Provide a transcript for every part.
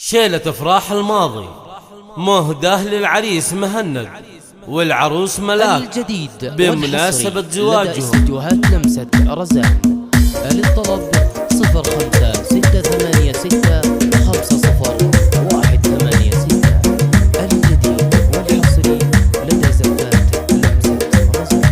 شيلة افراح الماضي مهداه للعريس مهند والعروس ملاك الجديد بمناسبة زواجهم. استديوهات لمسة رزان. للطلب 0566505186. الجديد والحصري لدى زفات لمسة رزان.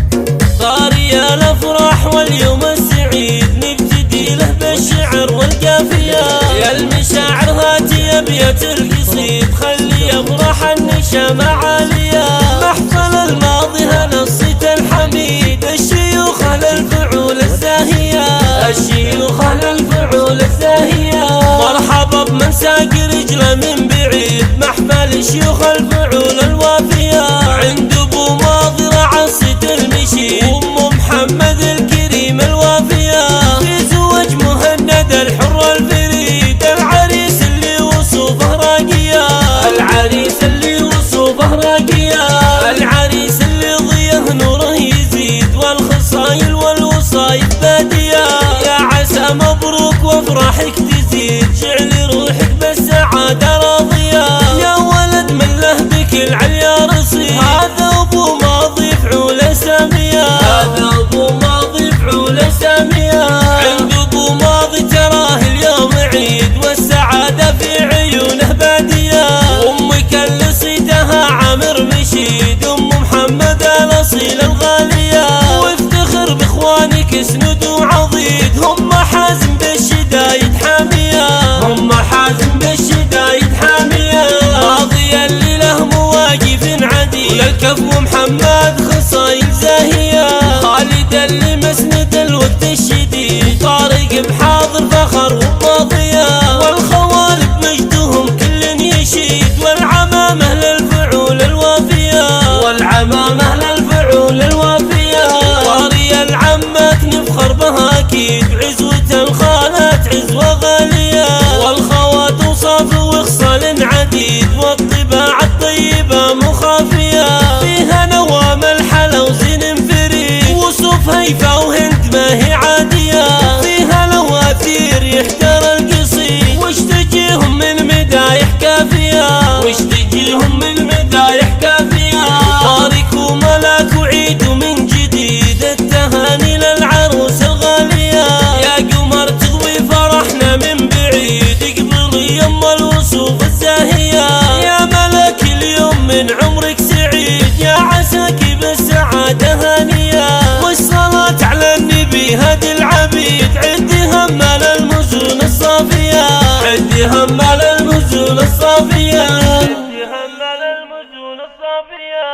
طاري الافراح واليوم السعيد نبتدي له بالشعر والقافية، يا المشاعر هاتي ابيات القصيد خلي يفرح النشام عالية. محفل الماضي هنصيت الحميد الشيوخ الفعول الزاهية، الشيوخ الفعول الزاهية. مرحبا بمن ساق رجله من بعيد محفل شيوخ الفعول الوافية. عند ابو ماضي رعصت المشيد ام محمد الكريم الوافية. في زواج مهند الحر الفريد العريس اللي وصوفه راقية، العريس اللي وصوفه راقية. العريس اللي ضيه نوره يزيد والخصايل والوصايف بادية. يا عسى مبروك وافراحك تزيد جعل روحك بالسعادة راضية. يا ولد من له بك العليا رصيد هذا ابو ماضي فعول سامية، هذا ابو ماضي فعول سامية. عند ابو ماضي تراه اليوم عيد والسعادة في عيونه بادية. امك اللي صيتها عامر مشيد ام محمد الاصيل الغالية. وافتخر باخوانك اسند وعضيد هم حازم بالشدايد حامية، هم حازم بالشدايد حامية. ماضي اللي له مواقف عديد وللكف محمد خصايل زاهية. خالد اللي مسند الوقت الشديد طارق بحاضر فخر وماضية. والخوال بمجدهم كل يشيد والعمامة للفعول الوافية، والعمامة للفعول الوافية. طاري العمات نفخر بها اكيد بعزوة الخالات عزوة غالية. والخوات وصاف وخصال عديد والطباع الطيبة مخافية. فيها نوام الحلا وزين فريد وصوف هيفا وهند ما هي عادية. فيها لواثير يحتر القصيد وش تجيهم من مدايح كافية، وش تجيهم من مدايح كافية. طارق وملاك وعيد من جديد التهاني للعروس الغالية. يا قمر تضوي فرحنا من بعيد اقبلي يما الوصوف الزاهية. يا ملك اليوم من عمرك سعيد يا عساك بالسعادة هانية. والصلاة على النبي هدي العبيد عدي هم المزون الصافية، عدي هم المزون الصافية، عدي هم المزون الصافية.